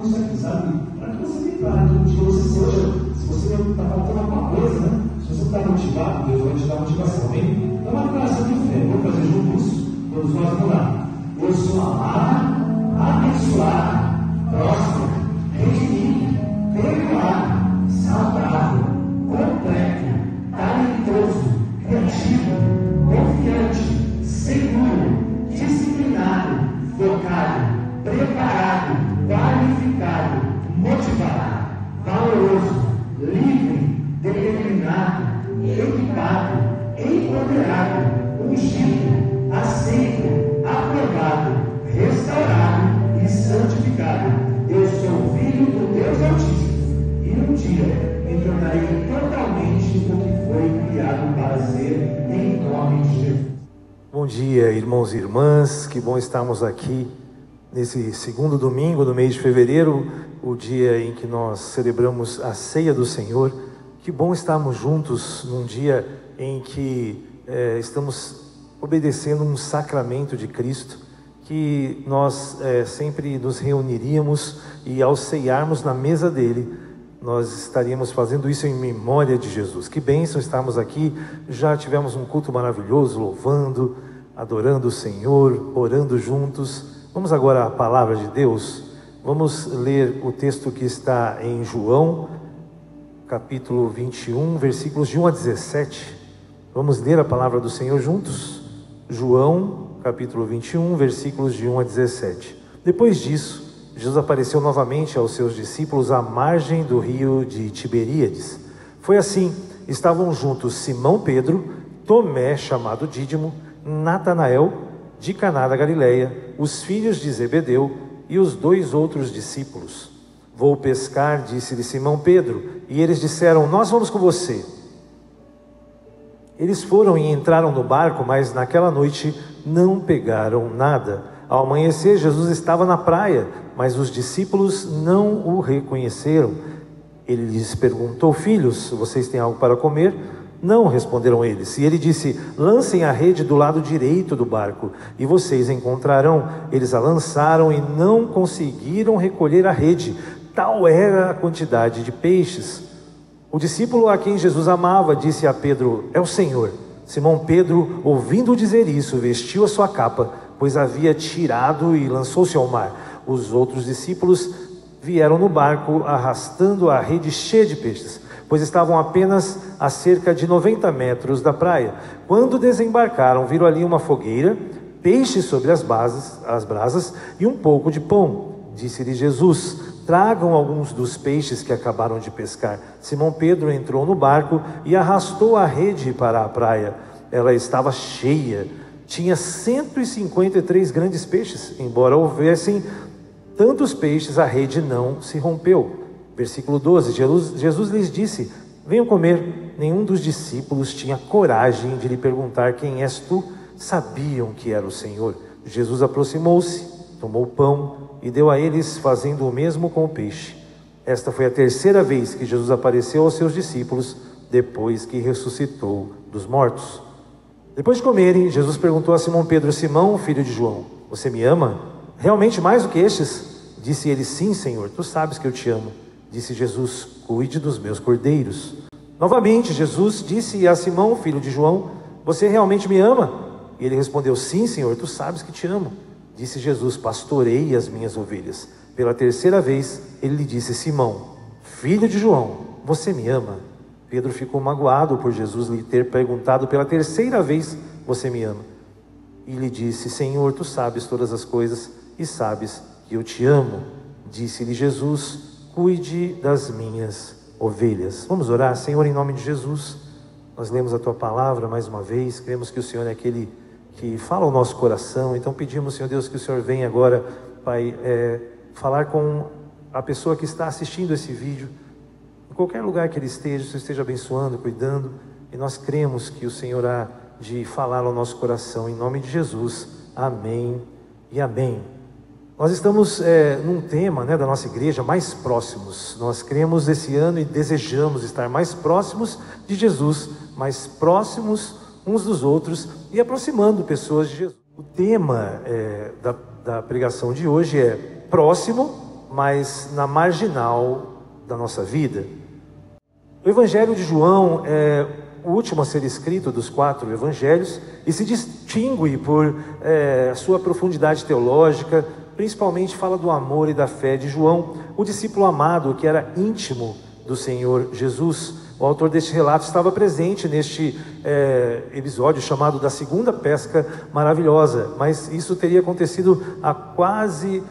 isso aqui, sabe? Para que você prepare todo dia, você seja, se você está faltando alguma coisa, né? Se você está motivado, Deus vai te dar motivação, hein? Então, uma declaração de fé, vamos fazer juntos, todos nós vamos lá. Eu sou amado, abençoado, próspero, redimido, perdoado, saudável, completo, talentoso, criativo, confiante, seguro, disciplinado, focado, preparado, qualificado, motivado, valoroso, livre, determinado, equipado, empoderado, ungido, aceito, aprovado, restaurado e santificado. Eu sou filho do Deus Altíssimo e um dia me tornarei totalmente o que foi criado para ser, em nome de Jesus. Bom dia, irmãos e irmãs, que bom estarmos aqui nesse segundo domingo do mês de fevereiro, o dia em que nós celebramos a ceia do Senhor. Que bom estarmos juntos num dia em que estamos obedecendo um sacramento de Cristo, que nós sempre nos reuniríamos e ao ceiarmos na mesa dele, nós estaríamos fazendo isso em memória de Jesus. Que bênção estarmos aqui, já tivemos um culto maravilhoso, louvando, adorando o Senhor, orando juntos. Vamos agora à palavra de Deus. Vamos ler o texto que está em João, capítulo 21, versículos de 1 a 17. Vamos ler a palavra do Senhor juntos? João, capítulo 21, versículos de 1 a 17. Depois disso, Jesus apareceu novamente aos seus discípulos à margem do rio de Tiberíades. Foi assim, estavam juntos Simão Pedro, Tomé, chamado Dídimo, Natanael, de Caná da Galileia, os filhos de Zebedeu e os 2 outros discípulos. Vou pescar, disse-lhe Simão Pedro, e eles disseram, nós vamos com você. Eles foram e entraram no barco, mas naquela noite não pegaram nada. Ao amanhecer, Jesus estava na praia, mas os discípulos não o reconheceram. Ele lhes perguntou, filhos, vocês têm algo para comer? Não, responderam eles. E ele disse, lancem a rede do lado direito do barco, e vocês encontrarão. Eles a lançaram e não conseguiram recolher a rede, tal era a quantidade de peixes. O discípulo a quem Jesus amava disse a Pedro, é o Senhor. Simão Pedro, ouvindo dizer isso, vestiu a sua capa, pois havia tirado e lançou-se ao mar. Os outros discípulos vieram no barco, arrastando a rede cheia de peixes, pois estavam apenas a cerca de 90 metros da praia. Quando desembarcaram, viram ali uma fogueira, peixes sobre as brasas e um pouco de pão. Disse-lhe Jesus, tragam alguns dos peixes que acabaram de pescar. Simão Pedro entrou no barco e arrastou a rede para a praia. Ela estava cheia, tinha 153 grandes peixes. Embora houvessem tantos peixes, a rede não se rompeu. Versículo 12, Jesus lhes disse, venham comer. Nenhum dos discípulos tinha coragem de lhe perguntar, quem és tu? Sabiam que era o Senhor. Jesus aproximou-se, tomou o pão e deu a eles, fazendo o mesmo com o peixe. Esta foi a terceira vez que Jesus apareceu aos seus discípulos, depois que ressuscitou dos mortos. Depois de comerem, Jesus perguntou a Simão Pedro, Simão, filho de João, você me ama? Realmente mais do que estes? Disse ele, sim, Senhor, tu sabes que eu te amo. Disse Jesus, cuide dos meus cordeiros. Novamente, Jesus disse a Simão, filho de João, você realmente me ama? E ele respondeu, sim, Senhor, tu sabes que te amo. Disse Jesus, pastorei as minhas ovelhas. Pela terceira vez, ele lhe disse, Simão, filho de João, você me ama? Pedro ficou magoado por Jesus lhe ter perguntado pela terceira vez, você me ama? E lhe disse, Senhor, tu sabes todas as coisas e sabes que eu te amo. Disse-lhe Jesus, cuide das minhas ovelhas. Vamos orar, Senhor, em nome de Jesus. Nós lemos a tua palavra mais uma vez, cremos que o Senhor é aquele que fala ao nosso coração. Então pedimos, Senhor Deus, que o Senhor venha agora, Pai, falar com a pessoa que está assistindo esse vídeo, em qualquer lugar que ele esteja, o Senhor esteja abençoando, cuidando, e nós cremos que o Senhor há de falar ao nosso coração, em nome de Jesus. Amém e amém. Nós estamos num tema, da nossa igreja, mais próximos. Nós cremos esse ano e desejamos estar mais próximos de Jesus, mais próximos uns dos outros e aproximando pessoas de Jesus. O tema da pregação de hoje é próximo mas na marginal da nossa vida. O Evangelho de João é o último a ser escrito dos 4 evangelhos e se distingue por sua profundidade teológica. Principalmente fala do amor e da fé de João, o discípulo amado que era íntimo do Senhor Jesus. O autor deste relato estava presente neste episódio chamado da segunda pesca maravilhosa, mas isso teria acontecido há quase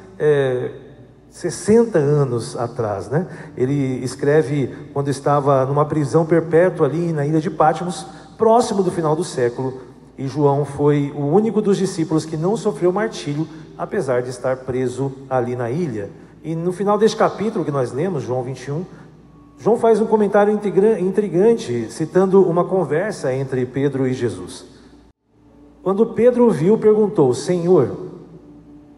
60 anos atrás, né? Ele escreve quando estava numa prisão perpétua ali na ilha de Patmos, próximo do final do século, e João foi o único dos discípulos que não sofreu martírio, apesar de estar preso ali na ilha. E no final deste capítulo que nós lemos, João 21, João faz um comentário intrigante, citando uma conversa entre Pedro e Jesus. Quando Pedro ouviu, perguntou: Senhor,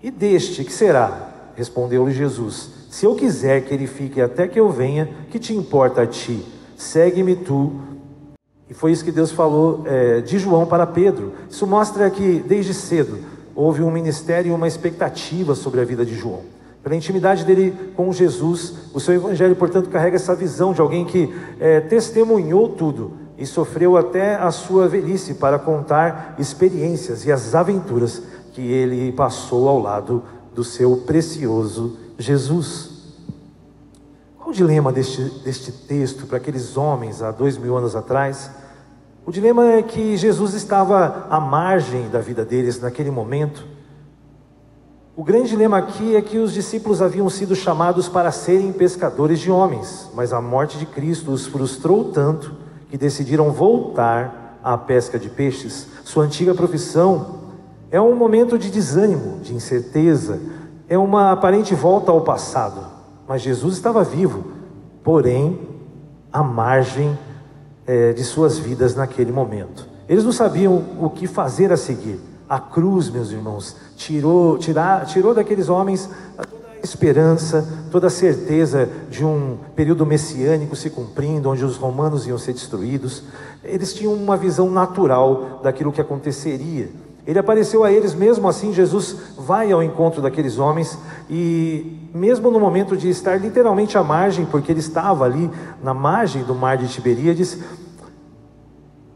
e deste que será? Respondeu-lhe Jesus: se eu quiser que ele fique até que eu venha, que te importa a ti? Segue-me tu. E foi isso que Deus falou de João para Pedro. Isso mostra que desde cedo houve um ministério e uma expectativa sobre a vida de João. Pela intimidade dele com Jesus, o seu evangelho, portanto, carrega essa visão de alguém que testemunhou tudo e sofreu até a sua velhice para contar experiências e as aventuras que ele passou ao lado do seu precioso Jesus. Qual o dilema deste texto para aqueles homens há 2000 anos atrás? O dilema é que Jesus estava à margem da vida deles naquele momento. O grande dilema aqui é que os discípulos haviam sido chamados para serem pescadores de homens, mas a morte de Cristo os frustrou tanto que decidiram voltar à pesca de peixes. Sua antiga profissão é um momento de desânimo, de incerteza, é uma aparente volta ao passado. Mas Jesus estava vivo, porém à margem de suas vidas naquele momento. Eles não sabiam o que fazer a seguir. A cruz, meus irmãos, tirou daqueles homens toda a esperança, toda a certeza de um período messiânico se cumprindo, onde os romanos iam ser destruídos. Eles tinham uma visão natural daquilo que aconteceria. Ele apareceu a eles, mesmo assim Jesus vai ao encontro daqueles homens, e mesmo no momento de estar literalmente à margem, porque ele estava ali na margem do mar de Tiberíades,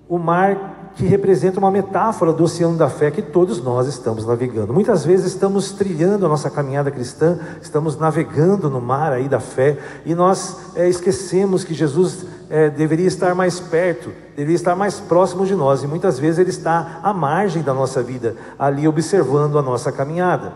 o mar que representa uma metáfora do oceano da fé que todos nós estamos navegando. Muitas vezes estamos trilhando a nossa caminhada cristã, estamos navegando no mar aí da fé, e nós esquecemos que Jesus deveria estar mais perto, deveria estar mais próximo de nós, e muitas vezes ele está à margem da nossa vida, ali observando a nossa caminhada.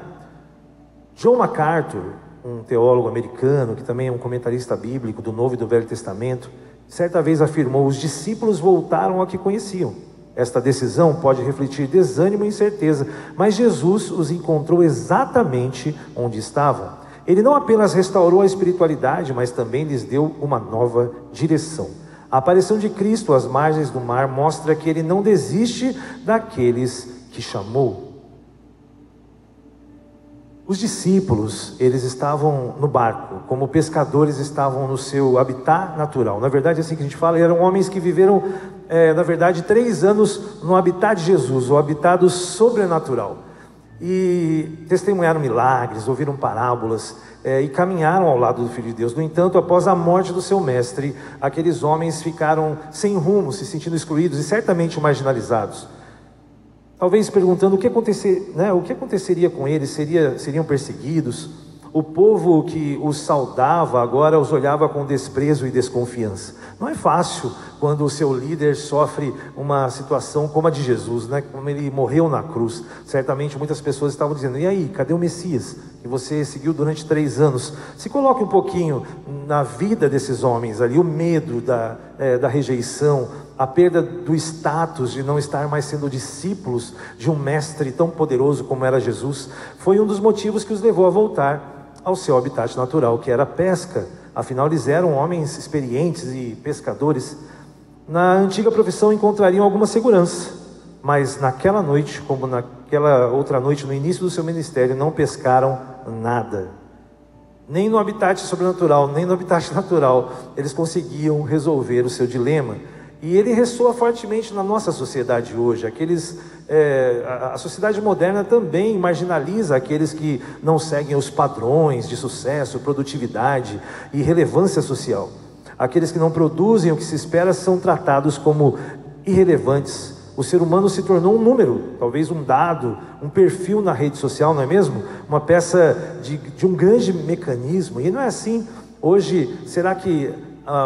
John MacArthur, um teólogo americano, que também é um comentarista bíblico do Novo e do Velho Testamento, certa vez afirmou: os discípulos voltaram ao que conheciam. Esta decisão pode refletir desânimo e incerteza, mas Jesus os encontrou exatamente onde estavam. Ele não apenas restaurou a espiritualidade, mas também lhes deu uma nova direção. A aparição de Cristo às margens do mar mostra que ele não desiste daqueles que chamou. Os discípulos, eles estavam no barco, como pescadores estavam no seu habitat natural. Na verdade, assim que a gente fala, eram homens que viveram, na verdade, 3 anos no habitat de Jesus, o habitat do sobrenatural. E testemunharam milagres, ouviram parábolas, e caminharam ao lado do Filho de Deus. No entanto, após a morte do seu mestre, aqueles homens ficaram sem rumo, se sentindo excluídos e certamente marginalizados. Talvez perguntando o que aconteceria com eles, seriam perseguidos. O povo que os saudava agora os olhava com desprezo e desconfiança. Não é fácil quando o seu líder sofre uma situação como a de Jesus, né? Como ele morreu na cruz. Certamente muitas pessoas estavam dizendo: e aí, cadê o Messias que você seguiu durante 3 anos? Se coloque um pouquinho na vida desses homens ali, o medo da rejeição, a perda do status de não estar mais sendo discípulos de um mestre tão poderoso como era Jesus, foi um dos motivos que os levou a voltar ao seu habitat natural, que era a pesca. Afinal, eles eram homens experientes e pescadores. Na antiga profissão encontrariam alguma segurança, mas naquela noite, como naquela outra noite no início do seu ministério, não pescaram nada. Nem no habitat sobrenatural, nem no habitat natural eles conseguiam resolver o seu dilema. E ele ressoa fortemente na nossa sociedade hoje. A sociedade moderna também marginaliza aqueles que não seguem os padrões de sucesso, produtividade e relevância social. Aqueles que não produzem o que se espera são tratados como irrelevantes. O ser humano se tornou um número, talvez um dado, um perfil na rede social, não é mesmo? Uma peça de um grande mecanismo. E não é assim. Hoje, será que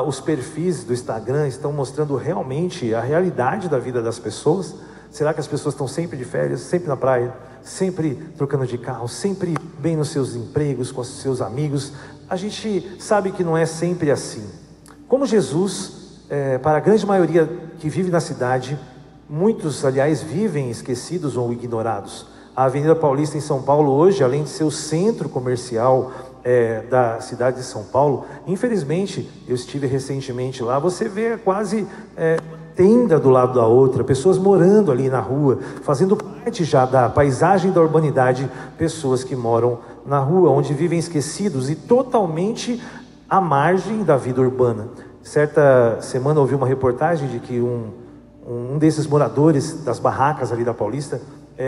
os perfis do Instagram estão mostrando realmente a realidade da vida das pessoas? Será que as pessoas estão sempre de férias, sempre na praia, sempre trocando de carro, sempre bem nos seus empregos, com os seus amigos? A gente sabe que não é sempre assim. Como Jesus, para a grande maioria que vive na cidade, muitos, aliás, vivem esquecidos ou ignorados. A Avenida Paulista em São Paulo hoje, além de ser o centro comercial da cidade de São Paulo, infelizmente, eu estive recentemente lá, você vê quase tenda do lado da outra, pessoas morando ali na rua, fazendo parte já da paisagem da urbanidade, pessoas que moram na rua, onde vivem esquecidos e totalmente à margem da vida urbana. Certa semana eu ouvi uma reportagem de que um desses moradores das barracas ali da Paulista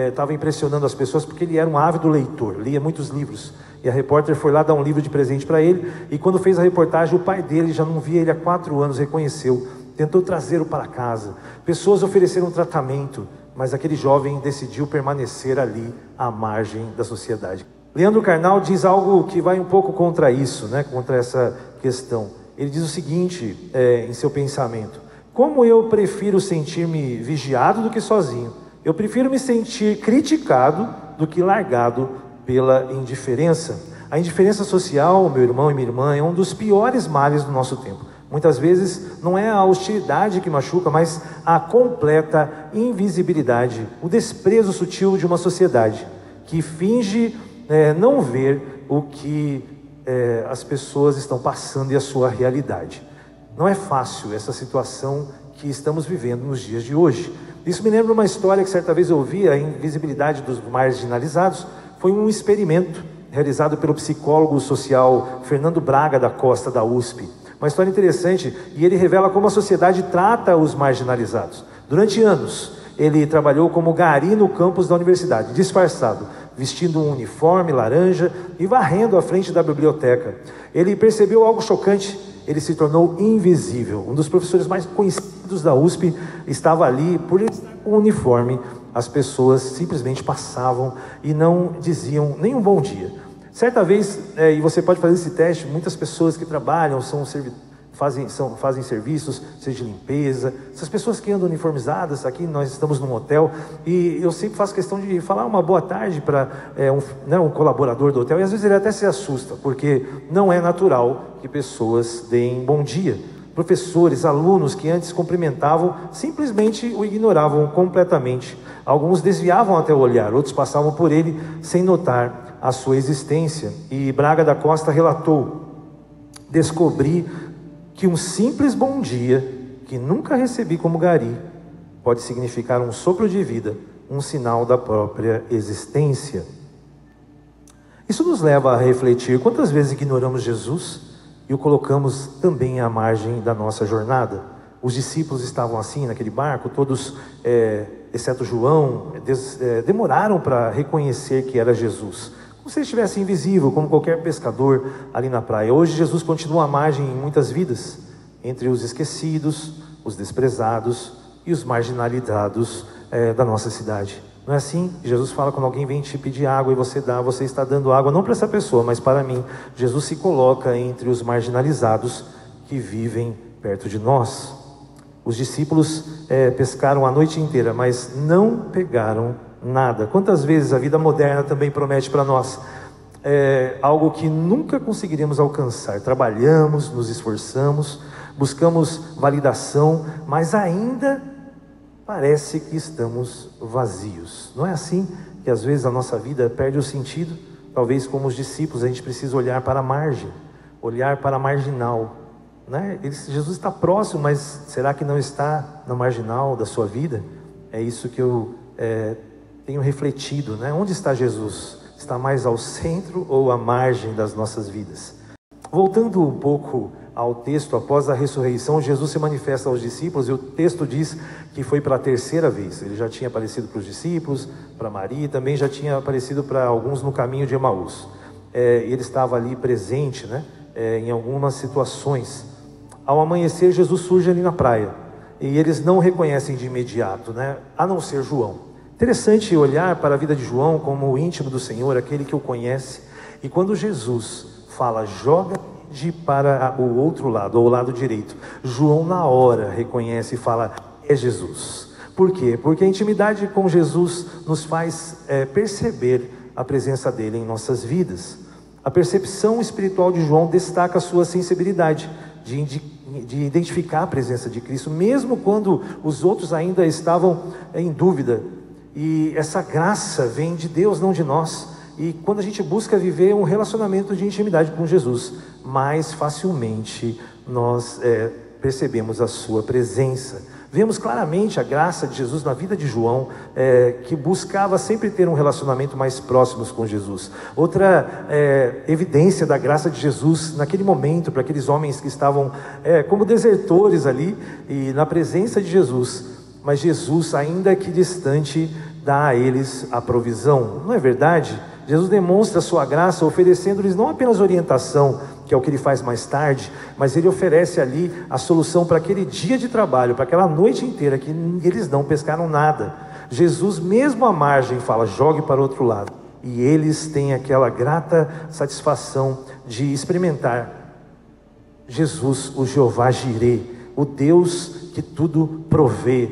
estava impressionando as pessoas porque ele era um ávido leitor, lia muitos livros. E a repórter foi lá dar um livro de presente para ele, e quando fez a reportagem, o pai dele já não via ele há 4 anos, reconheceu, tentou trazê-lo para casa. Pessoas ofereceram tratamento, mas aquele jovem decidiu permanecer ali à margem da sociedade. Leandro Carnal diz algo que vai um pouco contra isso, né? Contra essa questão. Ele diz o seguinte em seu pensamento: como eu prefiro sentir-me vigiado do que sozinho? Eu prefiro me sentir criticado do que largado pela indiferença. A indiferença social, meu irmão e minha irmã, é um dos piores males do nosso tempo. Muitas vezes não é a hostilidade que machuca, mas a completa invisibilidade, o desprezo sutil de uma sociedade que finge não ver o que as pessoas estão passando e a sua realidade. Não é fácil essa situação que estamos vivendo nos dias de hoje. Isso me lembra uma história que certa vez eu ouvi. A invisibilidade dos marginalizados foi um experimento realizado pelo psicólogo social Fernando Braga da Costa, da USP. Uma história interessante, e ele revela como a sociedade trata os marginalizados. Durante anos, ele trabalhou como gari no campus da universidade, disfarçado, vestindo um uniforme laranja e varrendo a frente da biblioteca. Ele percebeu algo chocante: ele se tornou invisível. Um dos professores mais conhecidos da USP estava ali, por ele estar com o uniforme, as pessoas simplesmente passavam e não diziam nem um bom dia. Certa vez, e você pode fazer esse teste, muitas pessoas que trabalham, fazem serviços, seja de limpeza, essas pessoas que andam uniformizadas, aqui nós estamos num hotel, e eu sempre faço questão de falar uma boa tarde para um colaborador do hotel, e às vezes ele até se assusta, porque não é natural que pessoas deem bom dia. Professores, alunos que antes cumprimentavam, simplesmente o ignoravam completamente. Alguns desviavam até o olhar, outros passavam por ele sem notar a sua existência. E Braga da Costa relatou: descobri que um simples bom dia, que nunca recebi como gari, pode significar um sopro de vida, um sinal da própria existência. Isso nos leva a refletir: quantas vezes ignoramos Jesus e o colocamos também à margem da nossa jornada? Os discípulos estavam assim naquele barco, todos, exceto João, demoraram para reconhecer que era Jesus, como se ele estivesse invisível, como qualquer pescador ali na praia. Hoje Jesus continua à margem em muitas vidas, entre os esquecidos, os desprezados e os marginalizados da nossa cidade. Não é assim? Jesus fala: quando alguém vem te pedir água e você dá, você está dando água não para essa pessoa, mas para mim. Jesus se coloca entre os marginalizados que vivem perto de nós. Os discípulos pescaram a noite inteira, mas não pegaram nada. Quantas vezes a vida moderna também promete para nós algo que nunca conseguiríamos alcançar? Trabalhamos, nos esforçamos, buscamos validação, mas ainda parece que estamos vazios. Não é assim que às vezes a nossa vida perde o sentido? Talvez, como os discípulos, a gente precisa olhar para a margem, olhar para a marginal, né? Jesus está próximo, mas será que não está na marginal da sua vida? É isso que eu tenho refletido, né? Onde está Jesus? Está mais ao centro ou à margem das nossas vidas? Voltando um pouco ao texto, após a ressurreição, Jesus se manifesta aos discípulos, e o texto diz que foi pela terceira vez. Ele já tinha aparecido para os discípulos, para Maria, e também já tinha aparecido para alguns no caminho de Emaús. Ele estava ali presente, né? Em algumas situações. Ao amanhecer, Jesus surge ali na praia, e eles não o reconhecem de imediato, né? A não ser João. Interessante olhar para a vida de João como o íntimo do Senhor, aquele que o conhece. E quando Jesus fala, joga para o outro lado, ou o lado direito, João na hora reconhece e fala, é Jesus. Por quê? Porque a intimidade com Jesus nos faz perceber a presença dele em nossas vidas. A percepção espiritual de João destaca a sua sensibilidade de identificar a presença de Cristo, mesmo quando os outros ainda estavam em dúvida. E essa graça vem de Deus, não de nós. E quando a gente busca viver um relacionamento de intimidade com Jesus, mais facilmente nós percebemos a sua presença. Vemos claramente a graça de Jesus na vida de João, que buscava sempre ter um relacionamento mais próximo com Jesus. Outra evidência da graça de Jesus naquele momento, para aqueles homens que estavam como desertores ali, e na presença de Jesus, mas Jesus, ainda que distante, dá a eles a provisão. Não é verdade? Jesus demonstra a sua graça oferecendo-lhes não apenas orientação, que é o que ele faz mais tarde, mas ele oferece ali a solução para aquele dia de trabalho, para aquela noite inteira que eles não pescaram nada. Jesus, mesmo à margem, fala, jogue para o outro lado. E eles têm aquela grata satisfação de experimentar Jesus, o Jeová Jirê, o Deus que tudo provê,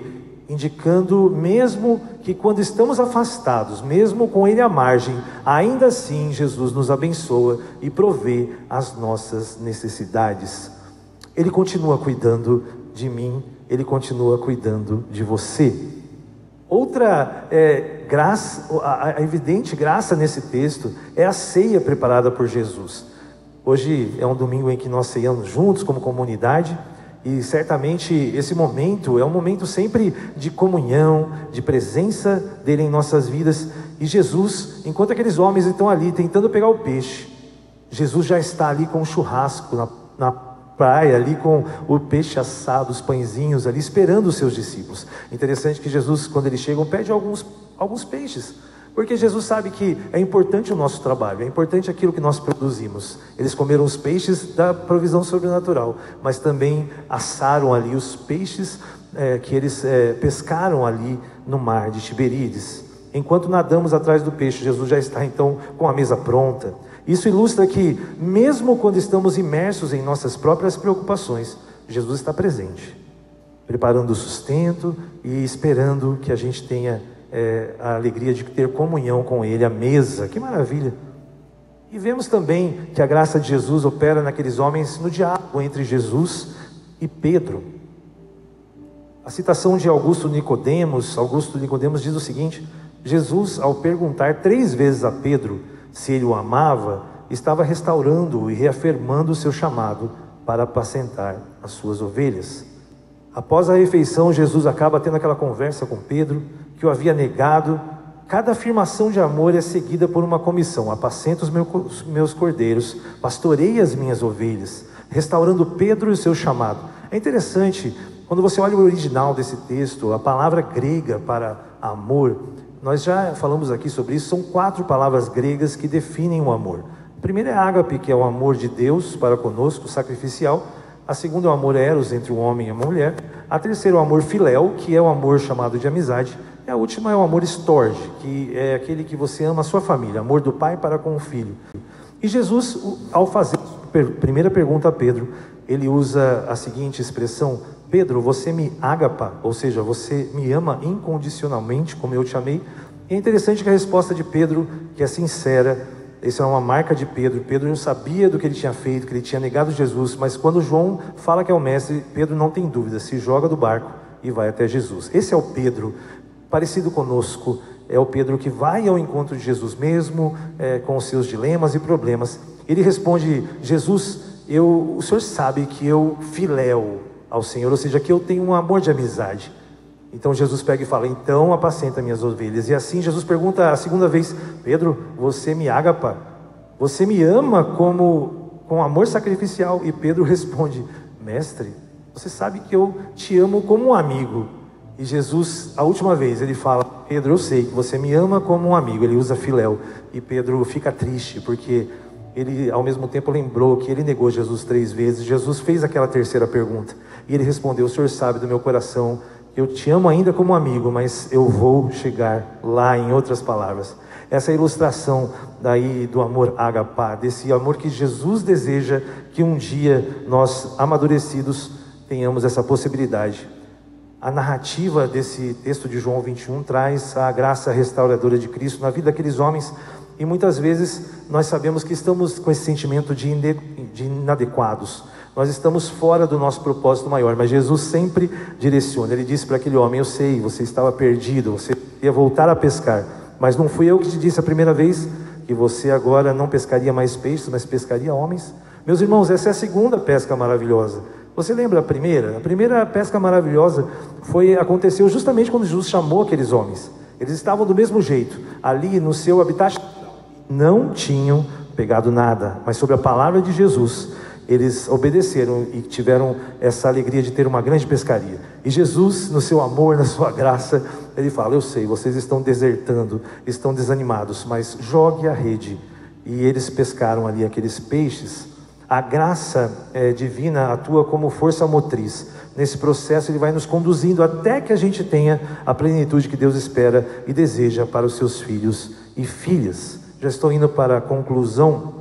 indicando mesmo que quando estamos afastados, mesmo com Ele à margem, ainda assim Jesus nos abençoa e provê as nossas necessidades. Ele continua cuidando de mim, Ele continua cuidando de você. Outra graça, a evidente graça nesse texto é a ceia preparada por Jesus. Hoje é um domingo em que nós ceiamos juntos como comunidade, e certamente esse momento é um momento sempre de comunhão, de presença dele em nossas vidas. E Jesus, enquanto aqueles homens estão ali tentando pegar o peixe, Jesus já está ali com o churrasco na praia, ali com o peixe assado, os pãezinhos ali, esperando os seus discípulos. Interessante que Jesus, quando eles chegam, pede alguns peixes, porque Jesus sabe que é importante o nosso trabalho, é importante aquilo que nós produzimos. Eles comeram os peixes da provisão sobrenatural, mas também assaram ali os peixes que eles pescaram ali no mar de Tiberíades. Enquanto nadamos atrás do peixe, Jesus já está então com a mesa pronta. Isso ilustra que mesmo quando estamos imersos em nossas próprias preocupações, Jesus está presente, preparando o sustento e esperando que a gente tenha a alegria de ter comunhão com Ele, a mesa. Que maravilha! E vemos também que a graça de Jesus opera naqueles homens no diálogo entre Jesus e Pedro. A citação de Augusto Nicodemos diz o seguinte: Jesus, ao perguntar 3 vezes a Pedro se ele o amava, estava restaurando e reafirmando o seu chamado para apacentar as suas ovelhas. Após a refeição, Jesus acaba tendo aquela conversa com Pedro, que o havia negado. Cada afirmação de amor é seguida por uma comissão: apacenta os meus cordeiros, pastorei as minhas ovelhas, restaurando Pedro e o seu chamado. É interessante, quando você olha o original desse texto, a palavra grega para amor, nós já falamos aqui sobre isso, são 4 palavras gregas que definem o amor. A primeira é ágape, que é o amor de Deus para conosco, sacrificial. A segunda é o amor eros, entre o homem e a mulher. A terceira é o amor filéu, que é o amor chamado de amizade. E a última é o amor storge, que é aquele que você ama a sua família, amor do pai para com o filho. E Jesus, ao fazer a primeira pergunta a Pedro, ele usa a seguinte expressão: Pedro, você me agapa, ou seja, você me ama incondicionalmente, como eu te amei. E é interessante que a resposta de Pedro, que é sincera, isso é uma marca de Pedro. Pedro não sabia do que ele tinha feito, que ele tinha negado Jesus, mas quando João fala que é o mestre, Pedro não tem dúvida, se joga do barco e vai até Jesus. Esse é o Pedro parecido conosco, é o Pedro que vai ao encontro de Jesus mesmo, com os seus dilemas e problemas. Ele responde: Jesus, o Senhor sabe que eu filéu ao Senhor, ou seja, que eu tenho um amor de amizade. Então Jesus pega e fala: então apacenta minhas ovelhas. E assim Jesus pergunta a segunda vez: Pedro, você me agapa? Você me ama como com amor sacrificial. E Pedro responde: mestre, você sabe que eu te amo como um amigo. E Jesus, a última vez, ele fala: Pedro, eu sei que você me ama como um amigo. Ele usa filéu. E Pedro fica triste, porque ele ao mesmo tempo lembrou que ele negou Jesus 3 vezes. Jesus fez aquela terceira pergunta e ele respondeu: o Senhor sabe do meu coração que eu te amo ainda como amigo, mas eu vou chegar lá. Em outras palavras, essa é a ilustração daí do amor ágapá, desse amor que Jesus deseja que um dia nós, amadurecidos, tenhamos essa possibilidade. A narrativa desse texto de João 21 traz a graça restauradora de Cristo na vida daqueles homens. E muitas vezes nós sabemos que estamos com esse sentimento de inadequados. Nós estamos fora do nosso propósito maior, mas Jesus sempre direciona. Ele disse para aquele homem: eu sei, você estava perdido, você ia voltar a pescar, mas não fui eu que te disse a primeira vez que você agora não pescaria mais peixes, mas pescaria homens? Meus irmãos, essa é a segunda pesca maravilhosa. Você lembra a primeira? A primeira pesca maravilhosa aconteceu justamente quando Jesus chamou aqueles homens. Eles estavam do mesmo jeito, ali no seu habitat, não tinham pegado nada, mas sobre a palavra de Jesus, eles obedeceram e tiveram essa alegria de ter uma grande pescaria. E Jesus, no seu amor, na sua graça, ele fala: eu sei, vocês estão desertando, estão desanimados, mas jogue a rede. E eles pescaram ali aqueles peixes. A graça divina atua como força motriz. Nesse processo ele vai nos conduzindo até que a gente tenha a plenitude que Deus espera e deseja para os seus filhos e filhas. Já estou indo para a conclusão,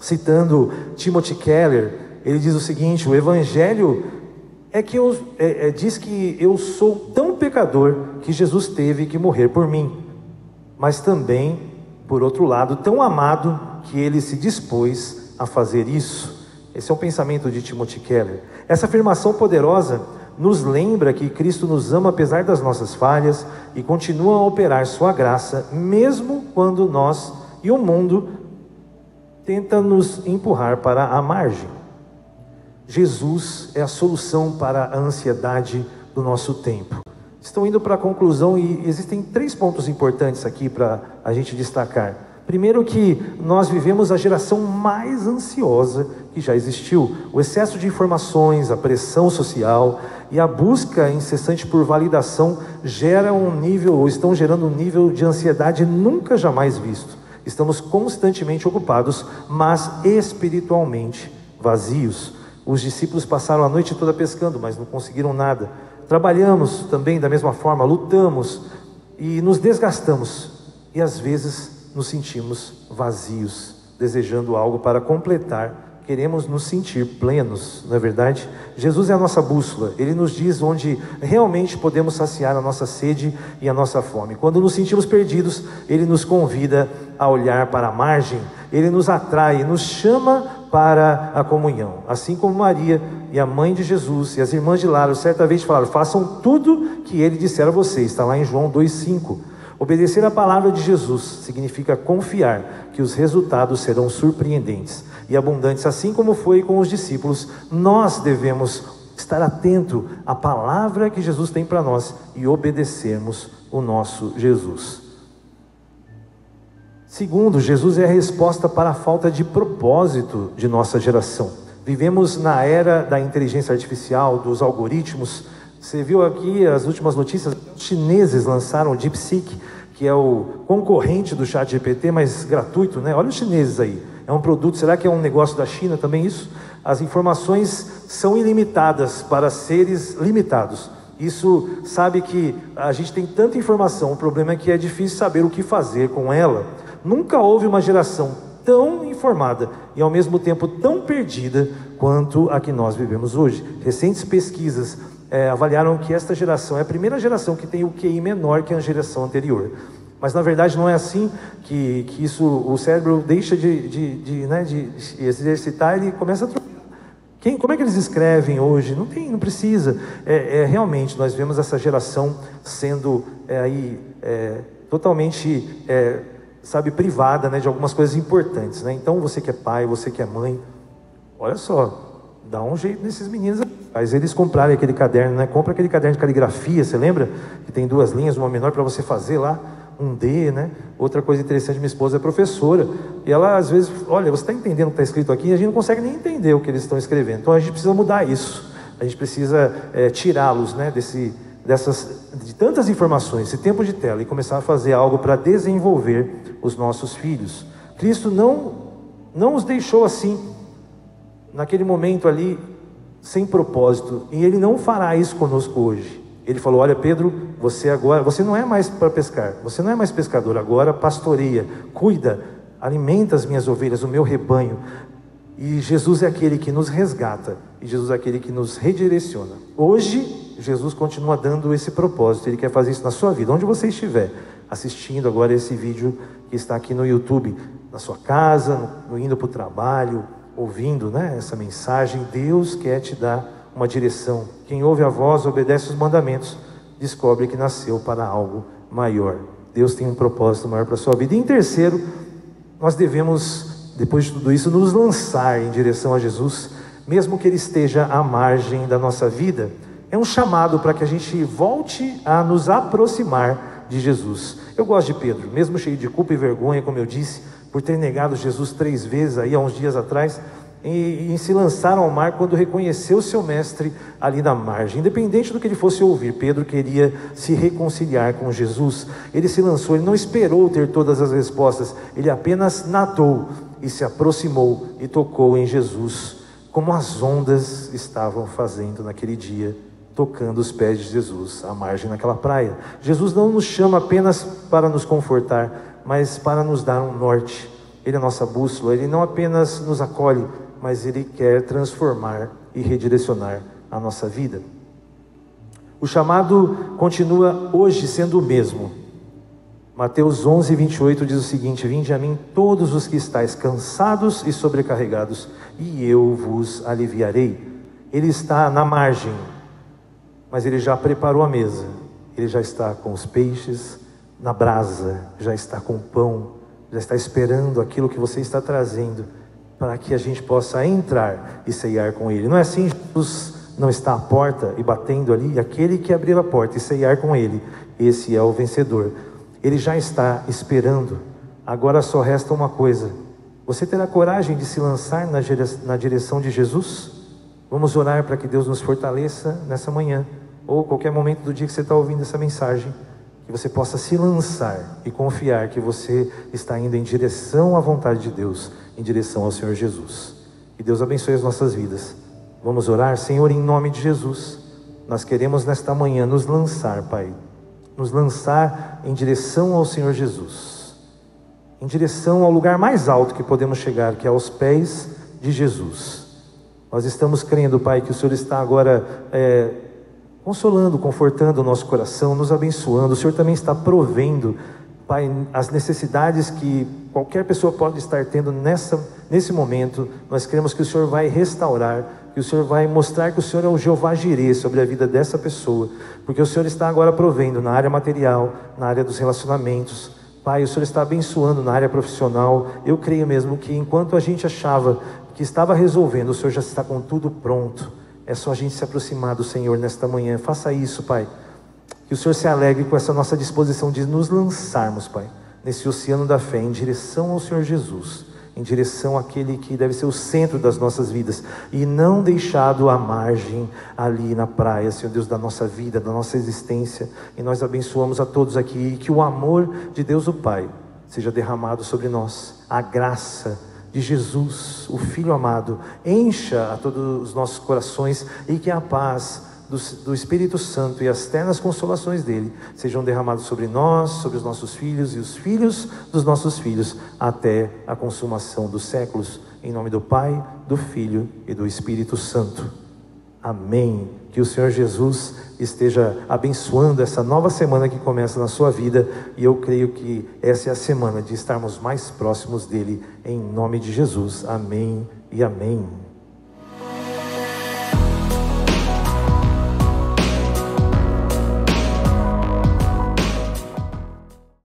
citando Timothy Keller. Ele diz o seguinte: o Evangelho diz que eu sou tão pecador que Jesus teve que morrer por mim, mas também, por outro lado, tão amado que ele se dispôs a fazer isso. Esse é um pensamento de Timothy Keller. Essa afirmação poderosa nos lembra que Cristo nos ama apesar das nossas falhas e continua a operar sua graça, mesmo quando nós e o mundo tenta nos empurrar para a margem. Jesus é a solução para a ansiedade do nosso tempo. Estou indo para a conclusão e existem 3 pontos importantes aqui para a gente destacar. Primeiro, que nós vivemos a geração mais ansiosa que já existiu. O excesso de informações, a pressão social e a busca incessante por validação estão gerando um nível de ansiedade nunca jamais visto. Estamos constantemente ocupados, mas espiritualmente vazios. Os discípulos passaram a noite toda pescando, mas não conseguiram nada. Trabalhamos também da mesma forma, lutamos e nos desgastamos. E às vezes nos sentimos vazios, desejando algo para completar. Queremos nos sentir plenos, não é verdade? Jesus é a nossa bússola. Ele nos diz onde realmente podemos saciar a nossa sede e a nossa fome. Quando nos sentimos perdidos, Ele nos convida a olhar para a margem. Ele nos atrai, nos chama para a comunhão. Assim como Maria e a mãe de Jesus e as irmãs de Lázaro certa vez falaram: façam tudo que Ele disser a vocês. Está lá em João 2,5. Obedecer a palavra de Jesus significa confiar que os resultados serão surpreendentes e abundantes, assim como foi com os discípulos. Nós devemos estar atento à palavra que Jesus tem para nós e obedecermos o nosso Jesus. Segundo, Jesus é a resposta para a falta de propósito de nossa geração. Vivemos na era da inteligência artificial, dos algoritmos. Você viu aqui as últimas notícias? Os chineses lançaram o DeepSeek, que é o concorrente do ChatGPT, mas gratuito, né? Olha os chineses aí. É um produto, será que é um negócio da China também isso? As informações são ilimitadas para seres limitados. Isso, sabe que a gente tem tanta informação, o problema é que é difícil saber o que fazer com ela. Nunca houve uma geração tão informada e ao mesmo tempo tão perdida quanto a que nós vivemos hoje. Recentes pesquisas avaliaram que esta geração é a primeira geração que tem o QI menor que a geração anterior. Mas na verdade não é assim que isso, o cérebro deixa de exercitar e ele começa a trocar. Como é que eles escrevem hoje? Não precisa. Realmente nós vemos essa geração sendo totalmente privada, né, de algumas coisas importantes, né? Então você que é pai, você que é mãe, olha só, dá um jeito nesses meninos, faz eles comprarem aquele caderno, né? Compra aquele caderno de caligrafia, você lembra? Que tem 2 linhas, uma menor para você fazer lá. um D, né? Outra coisa interessante, minha esposa é professora, e ela às vezes, olha, você está entendendo o que está escrito aqui? E a gente não consegue nem entender o que eles estão escrevendo. Então a gente precisa mudar isso, a gente precisa tirá-los, né, de tantas informações, esse tempo de tela, e começar a fazer algo para desenvolver os nossos filhos. Cristo não os deixou assim, naquele momento ali, sem propósito, e Ele não fará isso conosco hoje. Ele falou: olha, Pedro, você não é mais para pescar, você não é mais pescador, agora pastoreia, cuida, alimenta as minhas ovelhas, o meu rebanho. E Jesus é aquele que nos resgata, e Jesus é aquele que nos redireciona. Hoje, Jesus continua dando esse propósito, Ele quer fazer isso na sua vida, onde você estiver, assistindo agora esse vídeo que está aqui no YouTube, na sua casa, indo para o trabalho, ouvindo, né, essa mensagem. Deus quer te dar uma direção. Quem ouve a voz, obedece os mandamentos, descobre que nasceu para algo maior. Deus tem um propósito maior para a sua vida. E em terceiro, nós devemos, depois de tudo isso, nos lançar em direção a Jesus, mesmo que Ele esteja à margem da nossa vida. É um chamado para que a gente volte a nos aproximar de Jesus. Eu gosto de Pedro, mesmo cheio de culpa e vergonha, como eu disse, por ter negado Jesus 3 vezes aí há uns dias atrás, e se lançaram ao mar quando reconheceu seu mestre ali na margem. Independente do que ele fosse ouvir, Pedro queria se reconciliar com Jesus. Ele se lançou, ele não esperou ter todas as respostas, ele apenas nadou e se aproximou e tocou em Jesus, como as ondas estavam fazendo naquele dia, tocando os pés de Jesus à margem naquela praia. Jesus não nos chama apenas para nos confortar, mas para nos dar um norte. Ele é a nossa bússola, Ele não apenas nos acolhe, mas Ele quer transformar e redirecionar a nossa vida. O chamado continua hoje sendo o mesmo. Mateus 11:28 diz o seguinte: vinde a mim todos os que estáis cansados e sobrecarregados, e eu vos aliviarei. Ele está na margem, mas Ele já preparou a mesa. Ele já está com os peixes na brasa, já está com o pão, já está esperando aquilo que você está trazendo, para que a gente possa entrar e ceiar com Ele. Não é assim? Jesus não está à porta e batendo ali, aquele que abrir a porta e ceiar com Ele, esse é o vencedor. Ele já está esperando. Agora só resta uma coisa: você terá coragem de se lançar na direção de Jesus? Vamos orar para que Deus nos fortaleça nessa manhã, ou qualquer momento do dia que você está ouvindo essa mensagem, que você possa se lançar e confiar que você está indo em direção à vontade de Deus, em direção ao Senhor Jesus. Que Deus abençoe as nossas vidas. Vamos orar. Senhor, em nome de Jesus, nós queremos nesta manhã nos lançar, Pai, nos lançar em direção ao Senhor Jesus, em direção ao lugar mais alto que podemos chegar, que é aos pés de Jesus. Nós estamos crendo, Pai, que o Senhor está agora consolando, confortando o nosso coração, nos abençoando. O Senhor também está provendo, Pai, as necessidades que qualquer pessoa pode estar tendo nesse momento. Nós cremos que o Senhor vai restaurar, que o Senhor vai mostrar que o Senhor é o Jeová Jirê sobre a vida dessa pessoa, porque o Senhor está agora provendo na área material, na área dos relacionamentos. Pai, o Senhor está abençoando na área profissional. Eu creio mesmo que enquanto a gente achava que estava resolvendo, o Senhor já está com tudo pronto. É só a gente se aproximar do Senhor nesta manhã. Faça isso, Pai. Que o Senhor se alegre com essa nossa disposição de nos lançarmos, Pai, nesse oceano da fé, em direção ao Senhor Jesus, em direção àquele que deve ser o centro das nossas vidas, e não deixado à margem ali na praia, Senhor Deus, da nossa vida, da nossa existência. E nós abençoamos a todos aqui, e que o amor de Deus o Pai seja derramado sobre nós, a graça de Jesus, o Filho amado, encha a todos os nossos corações, e que a paz do Espírito Santo e as ternas consolações dele sejam derramados sobre nós, sobre os nossos filhos e os filhos dos nossos filhos, até a consumação dos séculos. Em nome do Pai, do Filho e do Espírito Santo. Amém. Que o Senhor Jesus esteja abençoando essa nova semana que começa na sua vida, e eu creio que essa é a semana de estarmos mais próximos dele, em nome de Jesus. Amém e amém.